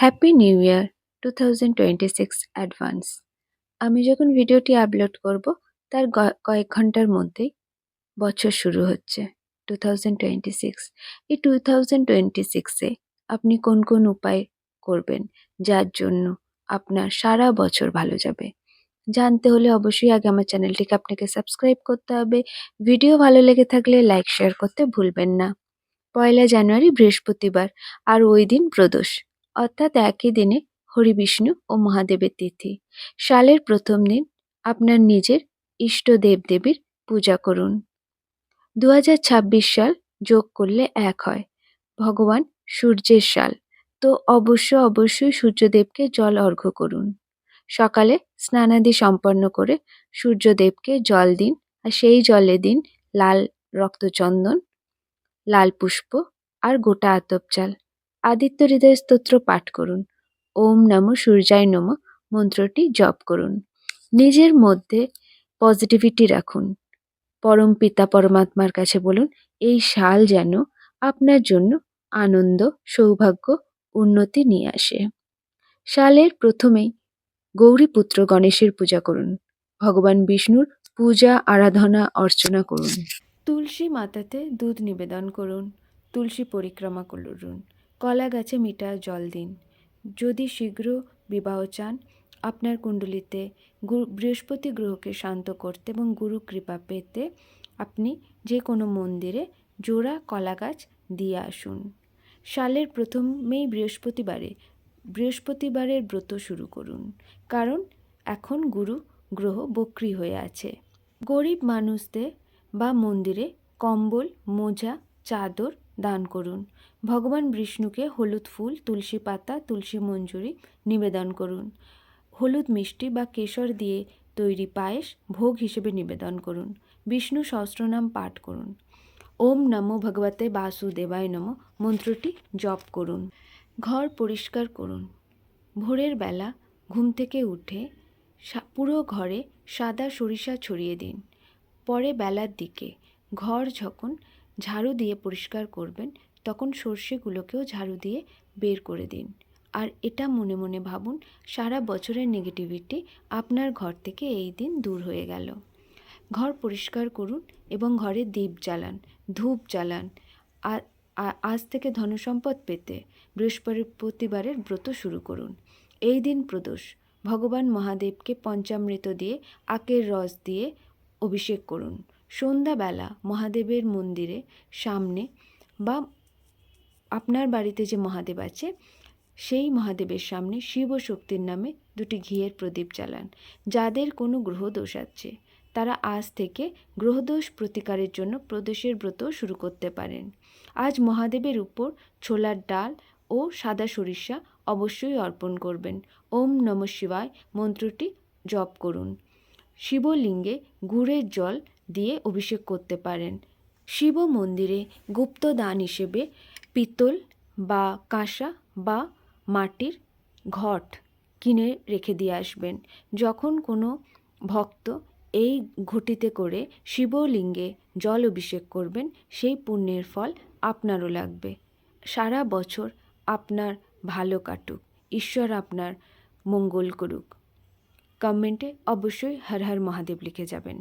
Happy new year 2026 advance. আমি যখন ভিডিওটি আপলোড করব তার কয়েক ঘন্টার মধ্যেই বছর শুরু হচ্ছে 2026। এই 2026-এ আপনি কোন কোন উপায় করবেন যার জন্য আপনার সারা বছর ভালো যাবে? জানতে হলে অবশ্যই আগে আমার চ্যানেলটিকে আপনাকে সাবস্ক্রাইব করতে হবে। ভিডিও ভালো লেগে থাকলে লাইক শেয়ার করতে ভুলবেন না। 1লা জানুয়ারি বৃহস্পতিবার, আর ওই দিন প্রদোষ, অর্থাৎ একই দিনে হরি বিষ্ণু ও মহাদেবের তিথি। সালের প্রথম দিন আপনার নিজের ইষ্ট দেবদেবীর পূজা করুন। 2026 সাল যোগ করলে 1 হয়। ভগবান সূর্যের সাল, তো অবশ্যই সূর্যদেবকে জল অর্ঘ্য করুন। সকালে স্নানাদি সম্পন্ন করে সূর্যদেবকে জল দিন, আর সেই জলে দিন লাল রক্তচন্দন, লাল পুষ্প আর গোটা আতপ চাল। আদিত্য হৃদয় স্তোত্র পাঠ করুন। ওম নমঃ সূর্যায় নমঃ মন্ত্রটি জপ করুন। নিজের মধ্যে পজিটিভিটি রাখুন। পরম পিতা পরমাত্মার কাছে বলুন, এই সাল যেন আপনার জন্য আনন্দ, সৌভাগ্য, উন্নতি নিয়ে আসে। সালের প্রথমেই গৌরীপুত্র গণেশের পূজা করুন। ভগবান বিষ্ণুর পূজা, আরাধনা, অর্চনা করুন। তুলসী মাতাতে দুধ নিবেদন করুন। তুলসী পরিক্রমা করুন। কলা গাছে মিঠা জল দিন। যদি শীঘ্র বিবাহ চান, আপনার কুণ্ডলিতে বৃহস্পতি গ্রহকে শান্ত করতে এবং গুরু কৃপা পেতে আপনি যে কোনো মন্দিরে জোড়া কলা গাছ দিয়ে আসুন। সালের প্রথমেই বৃহস্পতিবারের ব্রত শুরু করুন, কারণ এখন গুরু গ্রহ বক্রী হয়ে আছে। গরিব মানুষদের বা মন্দিরে কম্বল, মোজা, চাদর দান করুন। ভগবান বিষ্ণুকে হলুদ ফুল, তুলসী পাতা, তুলসী মঞ্জুরি নিবেদন করুন। হলুদ মিষ্টি বা কেশর দিয়ে তৈরি পায়েস ভোগ হিসেবে নিবেদন করুন। বিষ্ণু সহস্রনাম পাঠ করুন। ওম নমো ভগবতে বাসুদেবায় নমঃ মন্ত্রটি জপ করুন। ঘর পরিষ্কার করুন। ভোরের বেলা ঘুম থেকে উঠে পুরো ঘরে সাদা সরিষা ছড়িয়ে দিন। পরে বেলার দিকে ঘর যখন ঝাড়ু দিয়ে পরিষ্কার করবেন, তখন সর্ষেগুলোকেও ঝাড়ু দিয়ে বের করে দিন। আর এটা মনে মনে ভাবুন, সারা বছরের নেগেটিভিটি আপনার ঘর থেকে এই দিন দূর হয়ে গেল। ঘর পরিষ্কার করুন এবং ঘরে দীপ জ্বালান, ধূপ জ্বালান। আজ থেকে ধনসম্পদ পেতে বৃহস্পতিবারের ব্রত শুরু করুন। এই দিন প্রদোষ। ভগবান মহাদেবকে পঞ্চামৃত দিয়ে, আখের রস দিয়ে অভিষেক করুন। সন্ধ্যাবেলা মহাদেবের মন্দিরে সামনে বা আপনার বাড়িতে যে মহাদেব আছে সেই মহাদেবের সামনে শিব ও শক্তির নামে 2টি ঘিয়ের প্রদীপ জ্বালান। যাদের কোনো গ্রহদোষ আছে তারা আজ থেকে গ্রহদোষ প্রতিকারের জন্য প্রদোষের ব্রত শুরু করতে পারেন। আজ মহাদেবের উপর ছোলার ডাল ও সাদা সরিষা অবশ্যই অর্পণ করবেন। ওম নমঃ শিবায় মন্ত্রটি জপ করুন। শিবলিঙ্গে গুড়ের জল দিয়ে অভিষেক করতে পারেন। শিব মন্দিরে গুপ্ত দান হিসেবে পিতল বা কাঁসা বা মাটির ঘট কিনে রেখে দিয়ে আসবেন। যখন কোনো ভক্ত এই ঘটিতে করে শিবলিঙ্গে জল অভিষেক করবেন, সেই পুণ্যের ফল আপনারও লাগবে। সারা বছর আপনার ভালো কাটুক, ঈশ্বর আপনার মঙ্গল করুক। কমেন্টে অবশ্যই হর হর মহাদেব লিখে যাবেন।